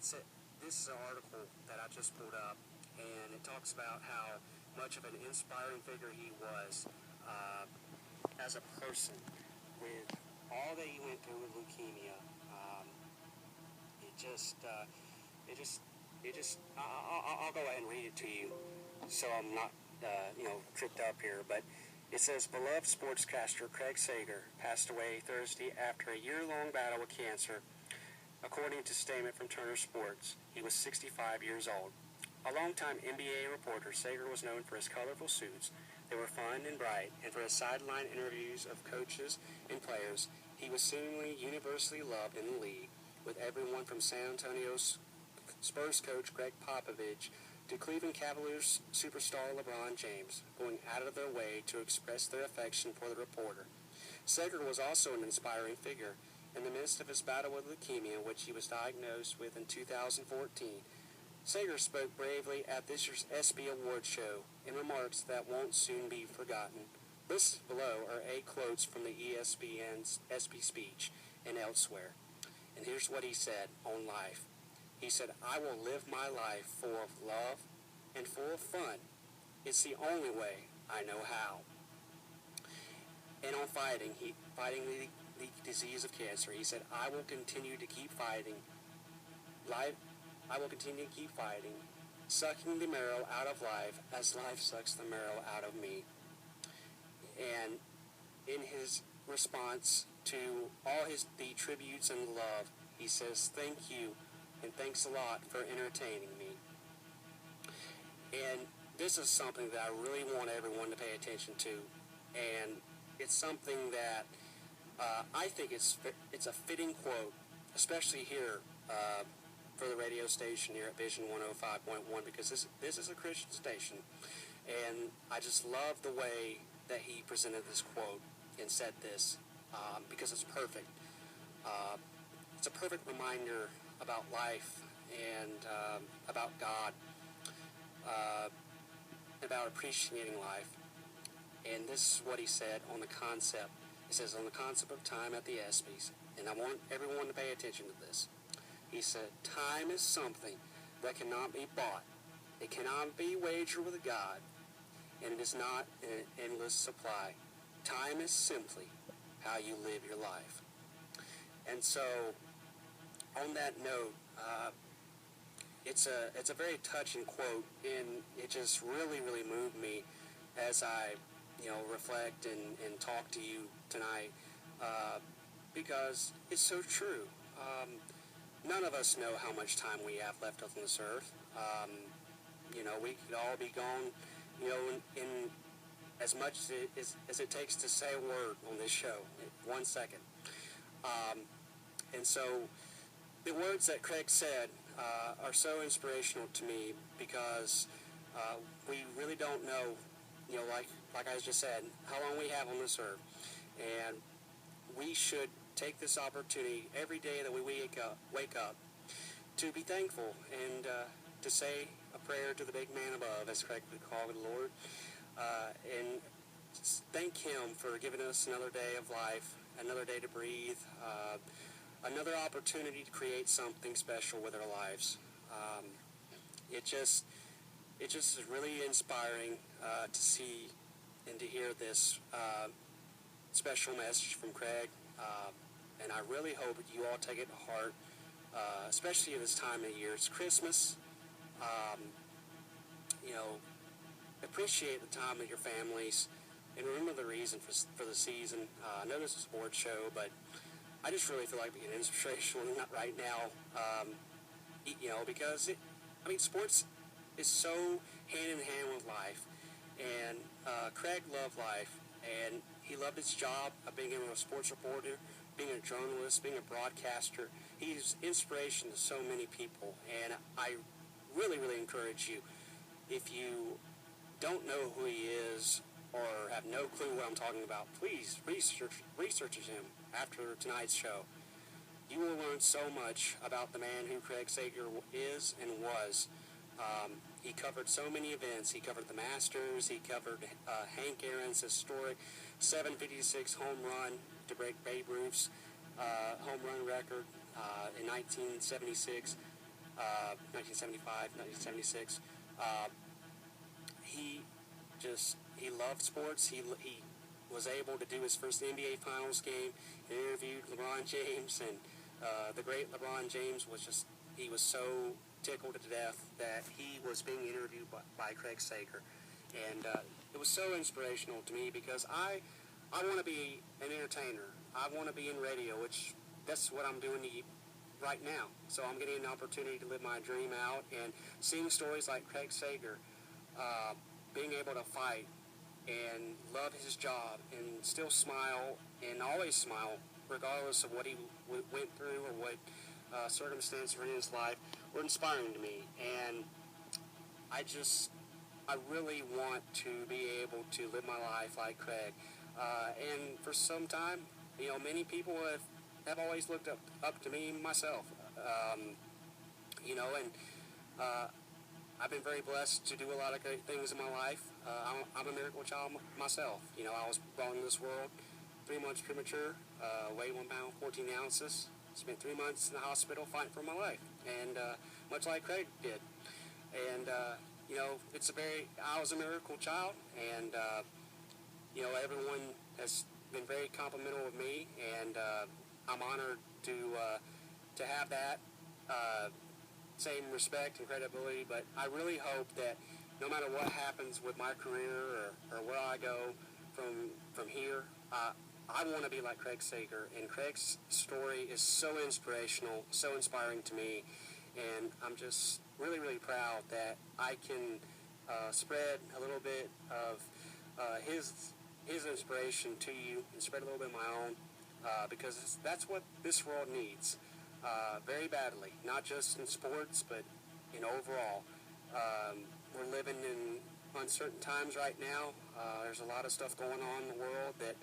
this is an article that I just pulled up, and it talks about how much of an inspiring figure he was as a person with all that he went through with leukemia. It just, it just, it just. I'll go ahead and read it to you, so I'm not, tripped up here. But it says, beloved sportscaster Craig Sager passed away Thursday after a year-long battle with cancer. According to statement from Turner Sports, he was 65 years old. A longtime NBA reporter, Sager was known for his colorful suits. They were fun and bright, and for his sideline interviews of coaches and players. He was seemingly universally loved in the league, with everyone from San Antonio's Spurs coach Greg Popovich to Cleveland Cavaliers superstar LeBron James, going out of their way to express their affection for the reporter. Sager was also an inspiring figure. In the midst of his battle with leukemia, which he was diagnosed with in 2014, Sager spoke bravely at this year's ESPY Awards show in remarks that won't soon be forgotten. Listed below are 8 quotes from the ESPN's ESPY speech and elsewhere. And here's what he said on life. He said, "I will live my life full of love and full of fun. It's the only way I know how." And on fighting the disease of cancer, he said, I will continue to keep fighting, sucking the marrow out of life as life sucks the marrow out of me. And in his response to all the tributes and love, he says, thank you, and thanks a lot for entertaining me. And this is something that I really want everyone to pay attention to, and it's something that I think it's a fitting quote, especially here for the radio station here at Vision 105.1, because this is a Christian station, and I just love the way that he presented this quote and said this, because it's perfect. It's a perfect reminder about life and about God, about appreciating life. And this is what he said on the concept. He says, on the concept of time at the ESPYs, and I want everyone to pay attention to this. He said, time is something that cannot be bought. It cannot be wagered with God, and it is not an endless supply. Time is simply how you live your life. And so, on that note, it's a very touching quote, and it just really, really moved me as I reflect and talk to you tonight, because it's so true. None of us know how much time we have left on this earth. We could all be gone, in as much as it takes to say a word on this show, 1 second. And so the words that Craig said are so inspirational to me, because we really don't know, like I just said, how long we have on this earth. And we should take this opportunity every day that we wake up to be thankful and to say a prayer to the big man above, as Craig would call the Lord, and thank Him for giving us another day of life, another day to breathe, another opportunity to create something special with our lives. It just is really inspiring to see and to hear this special message from Craig, and I really hope that you all take it to heart, especially in this time of year. It's Christmas. Appreciate the time with your families, and remember the reason for the season. I know this is a sports show, but I just really feel like being inspirational right now, because sports is so hand in hand with life, and Craig loved life, and he loved his job of being a sports reporter, being a journalist, being a broadcaster. He's inspiration to so many people, and I really, really encourage you, if you don't know who he is or have no clue what I'm talking about, please research him after tonight's show. You will learn so much about the man who Craig Sager is and was. He covered so many events. He covered the Masters. He covered Hank Aaron's historic 756 home run to break Babe Ruth's home run record in 1976. 1975, 1976. He he loved sports. He was able to do his first NBA Finals game. He interviewed LeBron James, and the great LeBron James he was so tickled to death that he was being interviewed by Craig Sager. And it was so inspirational to me because I want to be an entertainer. I want to be in radio, which that's what I'm doing right now. So I'm getting an opportunity to live my dream out and seeing stories like Craig Sager, being able to fight and love his job and still smile and always smile regardless of what he went through or what circumstance were in his life were inspiring to me. And I really want to be able to live my life like Craig. And for some time, many people have always looked up to me myself. And I've been very blessed to do a lot of great things in my life. I'm a miracle child myself. I was born in this world 3 months premature, weighed 1 pound 14 ounces. Spent 3 months in the hospital fighting for my life, and much like Craig did. And I was a miracle child, and everyone has been very complimentary of me, and I'm honored to have that same respect and credibility. But I really hope that no matter what happens with my career or where I go from here, I want to be like Craig Sager, and Craig's story is so inspirational, so inspiring to me, and I'm just really, really proud that I can spread a little bit of his inspiration to you and spread a little bit of my own, because that's what this world needs very badly, not just in sports, but in overall. We're living in uncertain times right now. There's a lot of stuff going on in the world that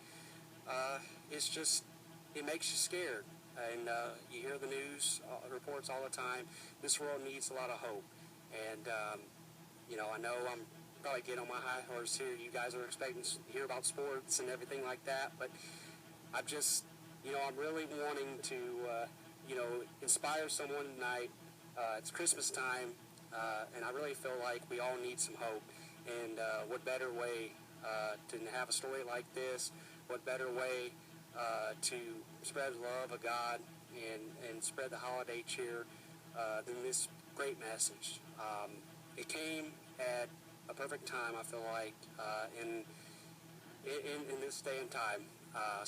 it makes you scared. And you hear the news reports all the time. This world needs a lot of hope. And, I know I'm probably getting on my high horse here. You guys are expecting to hear about sports and everything like that. But I'm just, I'm really wanting to, inspire someone tonight. It's Christmas time, and I really feel like we all need some hope. And what better way to have a story like this? What better way to spread the love of God and spread the holiday cheer than this great message? It came at a perfect time, I feel like, in this day and time.